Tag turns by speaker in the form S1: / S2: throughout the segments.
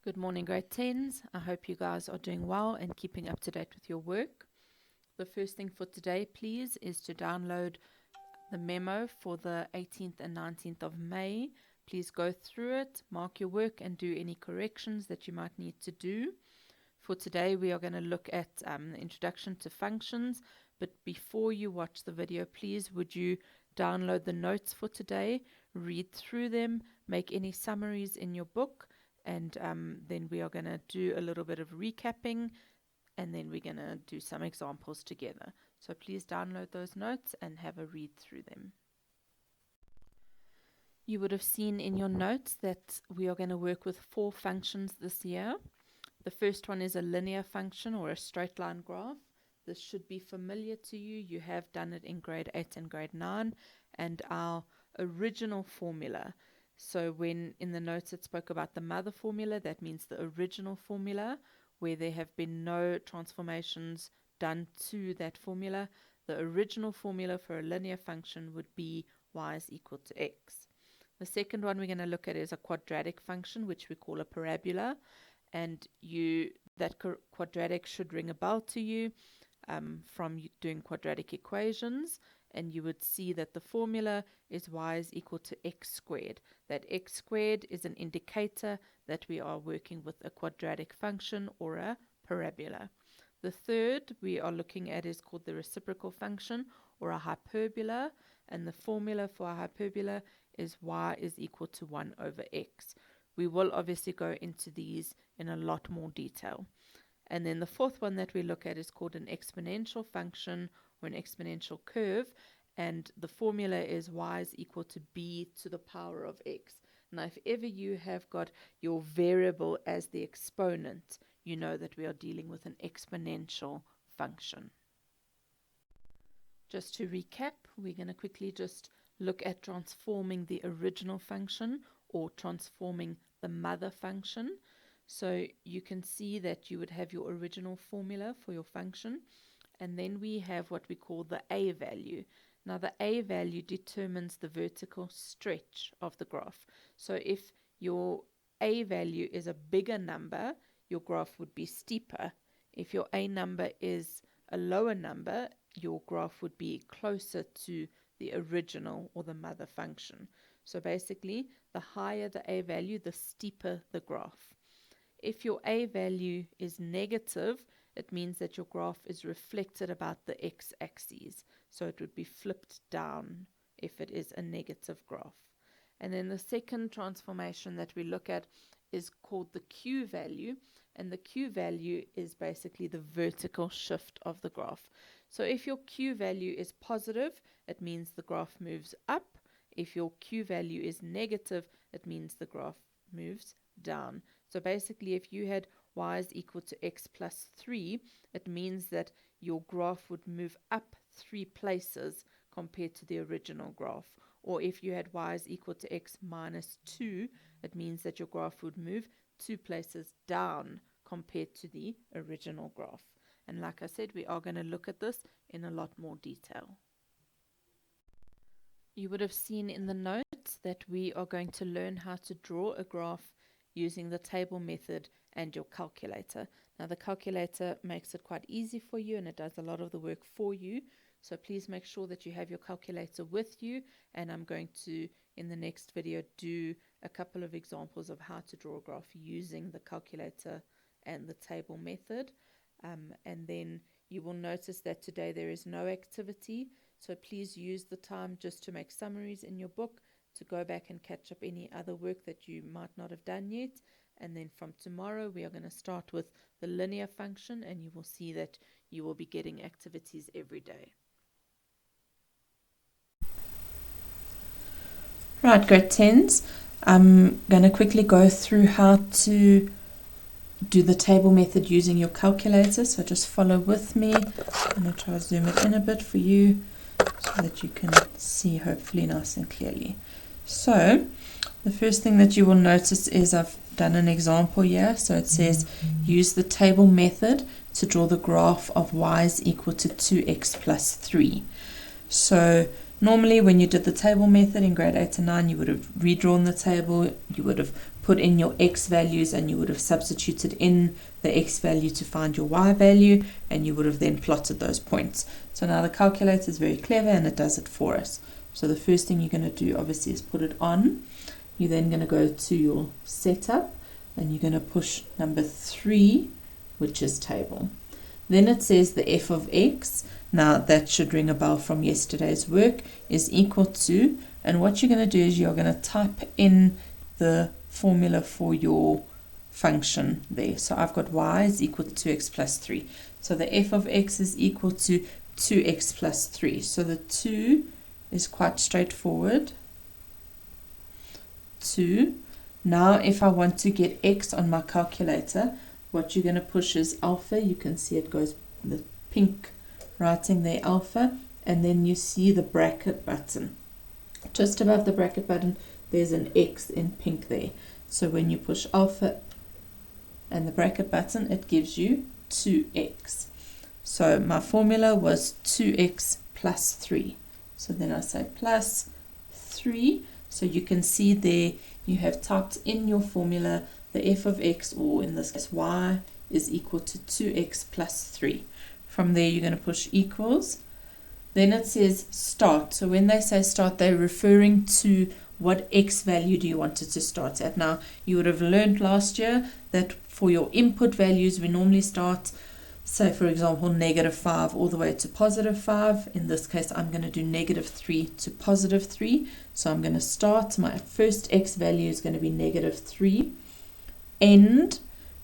S1: Good morning, grade 10s. I hope you guys are doing well and keeping up to date with your work. The first thing for today, please, is to download the memo for the 18th and 19th of May. Please go through it, mark your work, and do any corrections that you might need to do. For today, we are going to look at the introduction to functions. But before you watch the video, please, would you download the notes for today, read through them, make any summaries in your book, and then we are going to do a little bit of recapping, and then we're going to do some examples together. So please download those notes and have a read through them. You would have seen in your notes that we are going to work with 4 functions this year. The first one is a linear function or a straight line graph. This should be familiar to you. You have done it in grade 8 and grade 9. And our original formula, so when in the notes it spoke about the mother formula, that means the original formula where there have been no transformations done to that formula. The original formula for a linear function would be y is equal to x. The second one we're going to look at is a quadratic function, which we call a parabola. And that quadratic should ring a bell to you from doing quadratic equations. And you would see that the formula is y is equal to x squared. That x squared is an indicator that we are working with a quadratic function or a parabola. The third we are looking at is called the reciprocal function or a hyperbola. And the formula for a hyperbola is y is equal to 1 over x. We will obviously go into these in a lot more detail. And then the fourth one that we look at is called an exponential function or an exponential curve, and the formula is y is equal to b to the power of x. Now, if ever you have got your variable as the exponent, you know that we are dealing with an exponential function. Just to recap, we're going to quickly just look at transforming the original function or transforming the mother function. So you can see that you would have your original formula for your function, and then we have what we call the a value. Now the a value determines the vertical stretch of the graph. So if your a value is a bigger number, your graph would be steeper. If your a number is a lower number, your graph would be closer to the original or the mother function. So basically, the higher the a value, the steeper the graph. If your a value is negative, it means that your graph is reflected about the x-axis. So it would be flipped down if it is a negative graph. And then the second transformation that we look at is called the q value. And the q value is basically the vertical shift of the graph. So if your q value is positive, it means the graph moves up. If your q value is negative, it means the graph moves down. So basically, if you had y is equal to x plus 3, it means that your graph would move up 3 places compared to the original graph. Or if you had y is equal to x minus 2, it means that your graph would move 2 places down compared to the original graph. And like I said, we are going to look at this in a lot more detail. You would have seen in the notes that we are going to learn how to draw a graph using the table method and your calculator. Now the calculator makes it quite easy for you and it does a lot of the work for you. So please make sure that you have your calculator with you, and I'm going to, in the next video, do a couple of examples of how to draw a graph using the calculator and the table method. And then you will notice that today there is no activity, so please use the time just to make summaries in your book, to go back and catch up any other work that you might not have done yet. And then from tomorrow we are going to start with the linear function, and you will see that you will be getting activities every day. Right, grade 10s, I'm going to quickly go through how to do the table method using your calculator, so just follow with me. I'm going to try to zoom it in a bit for you so that you can see hopefully nice and clearly. So the first thing that you will notice is I've done an example here. So it says use the table method to draw the graph of y is equal to 2x plus 3. So normally when you did the table method in grade 8 and 9, you would have redrawn the table, you would have put in your x values and you would have substituted in the x value to find your y value, and you would have then plotted those points. So now the calculator is very clever and it does it for us. So the first thing you're going to do obviously is put it on. You're then going to go to your setup and you're going to push number 3, which is table. Then it says the f of x. Now that should ring a bell from yesterday's work, is equal to, and what you're going to do is you're going to type in the formula for your function there. So I've got y is equal to 2x plus 3. So the f of x is equal to 2x plus 3. So the 2 is quite straightforward. 2. Now if I want to get x on my calculator, what you're going to push is alpha. You can see it goes, the pink writing there, alpha, and then you see the bracket button. Just above the bracket button, there's an x in pink there. So when you push alpha and the bracket button, it gives you 2x. So my formula was 2x plus 3. So then I say plus 3. So you can see there you have typed in your formula the f of x, or in this case y, is equal to 2x plus 3. From there you're going to push equals. Then it says start. So when they say start, they're referring to what x value do you want it to start at. Now you would have learned last year that for your input values we normally start, say for example, -5 all the way to +5. In this case I'm going to do -3 to +3. So I'm going to start, my first x value is going to be -3. End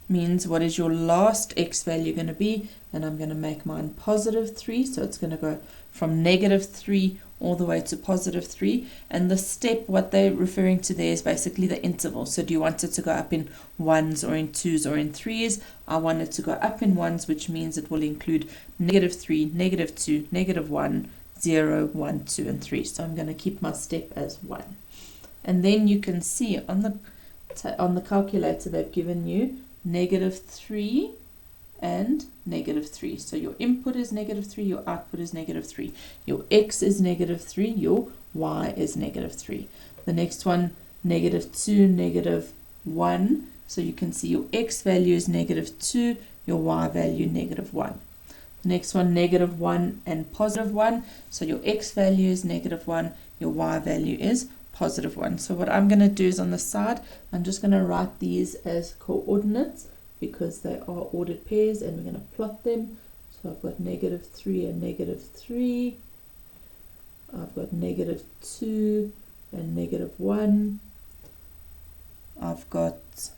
S1: means what is your last x value going to be, and I'm going to make mine +3. So it's going to go from -3 all the way to +3. And the step, what they're referring to there, is basically the interval. So do you want it to go up in 1s or in 2s or in 3s? I want it to go up in 1s, which means it will include -3, -2, -1, 0, 1, 2, and 3. So I'm going to keep my step as 1. And then you can see on the calculator they've given you -3 and -3. So your input is -3, your output is -3. Your x is -3, your y is -3. The next one, -2, -1. So you can see your x value is -2, your y value -1. The next one, -1 and +1. So your x value is -1, your y value is +1. So what I'm going to do is on the side, I'm just going to write these as coordinates because they are ordered pairs, and we're going to plot them. So I've got -3 and -3. I've got -2 and -1. I've got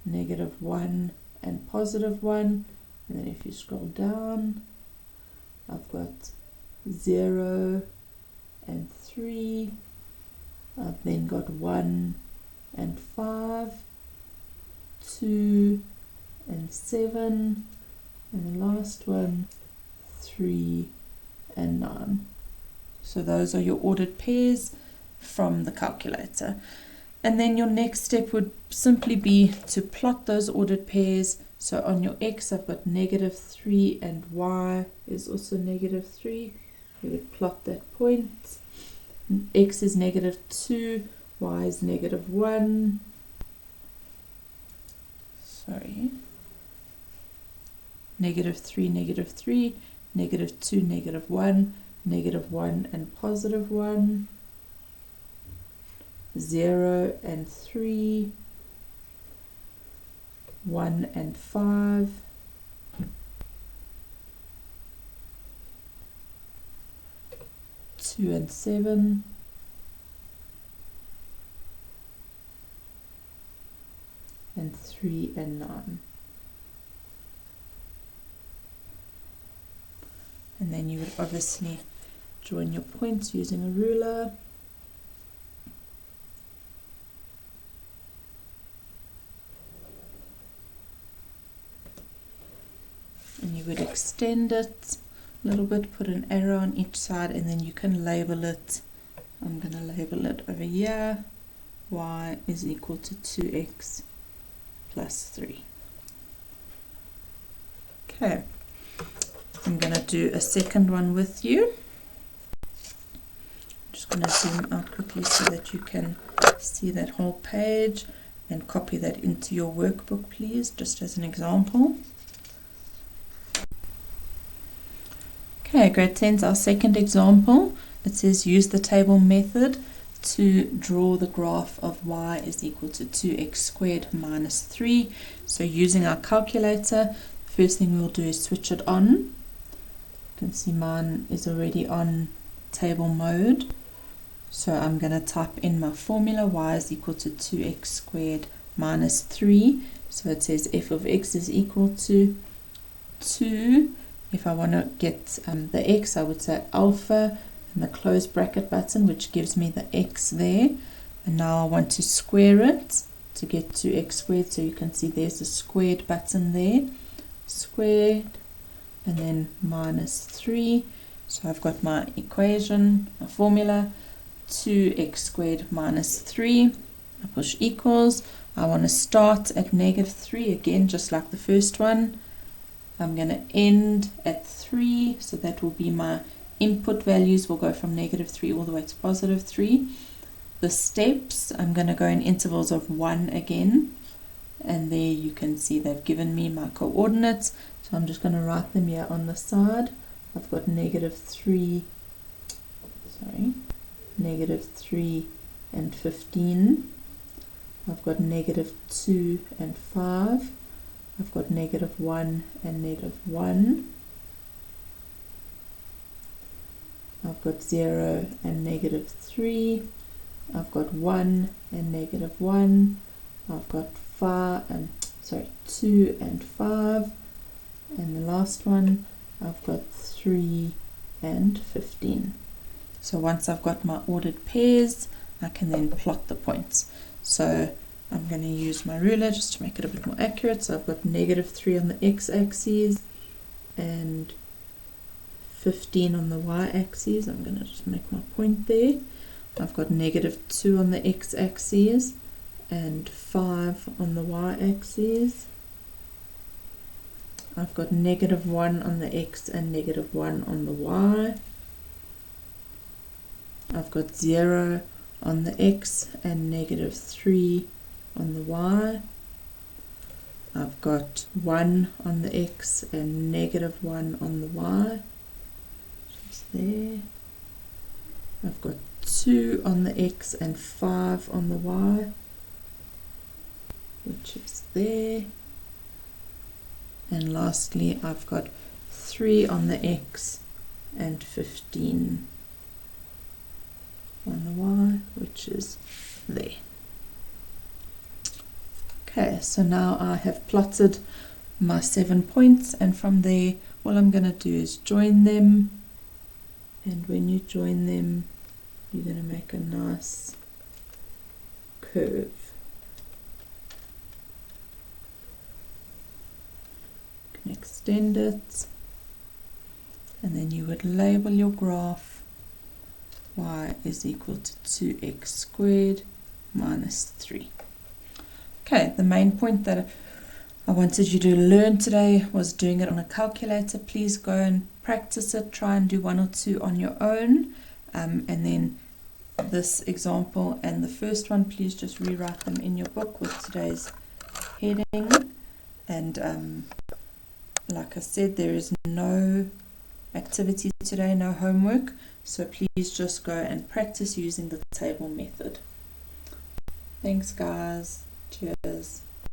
S1: -1 and +1. And then if you scroll down, I've got 0 and 3. I've then got 1 and 5, 2 and 7, and the last one, 3 and 9. So those are your ordered pairs from the calculator. And then your next step would simply be to plot those ordered pairs. So on your x, I've got -3 and y is also -3. You would plot that point. X is -2, y is -1. Sorry. -3, -3, -2, -1, -1 and +1. 0 and 3. 1 and 5. 2 and 7. And 3 and 9. And then you would obviously join your points using a ruler. And you would extend it a little bit, put an arrow on each side, and then you can label it. I'm going to label it over here. Y is equal to 2x plus 3. Okay, I'm going to do a second one with you. I'm just going to zoom out quickly so that you can see that whole page and copy that into your workbook, please, just as an example. Okay, grade 10's our second example. It says use the table method to draw the graph of y is equal to 2x squared minus 3. So using our calculator, first thing we'll do is switch it on. You can see mine is already on table mode. So I'm going to type in my formula, y is equal to 2x squared minus 3. So it says f of x is equal to 2. If I want to get the x, I would say alpha and the close bracket button, which gives me the x there. And now I want to square it to get 2x squared. So you can see there's a squared button there. Squared and then minus 3. So I've got my equation, my formula, 2x squared minus 3. I push equals. I want to start at -3 again, just like the first one. I'm going to end at 3, so that will be my input values will go from -3 all the way to +3. The steps, I'm going to go in intervals of 1 again, and there you can see they've given me my coordinates, so I'm just going to write them here on the side. I've got -3 and 15. I've got -2 and 5. I've got -1 and -1. I've got 0 and -3. I've got 1 and -1. I've got 2 and 5. And the last one, I've got 3 and 15. So once I've got my ordered pairs, I can then plot the points. So I'm going to use my ruler just to make it a bit more accurate. So I've got -3 on the x-axis and 15 on the y-axis. I'm going to just make my point there. I've got -2 on the x-axis and 5 on the y-axis. I've got -1 on the x and -1 on the y. I've got 0 on the x and -3 on the y. I've got 1 on the x and -1 on the y. Just there. I've got 2 on the x and 5 on the y, which is there. And lastly, I've got 3 on the x and 15 on the y, which is there. Okay, so now I have plotted my 7 points, and from there all I'm going to do is join them, and when you join them you're going to make a nice curve. You can extend it, and then you would label your graph y is equal to 2x squared minus 3. Okay, the main point that I wanted you to learn today was doing it on a calculator. Please go and practice it, try and do 1 or 2 on your own, and then this example and the first one, please just rewrite them in your book with today's heading. And like I said, there is no activity today, no homework, so please just go and practice using the table method. Thanks guys. Cheers.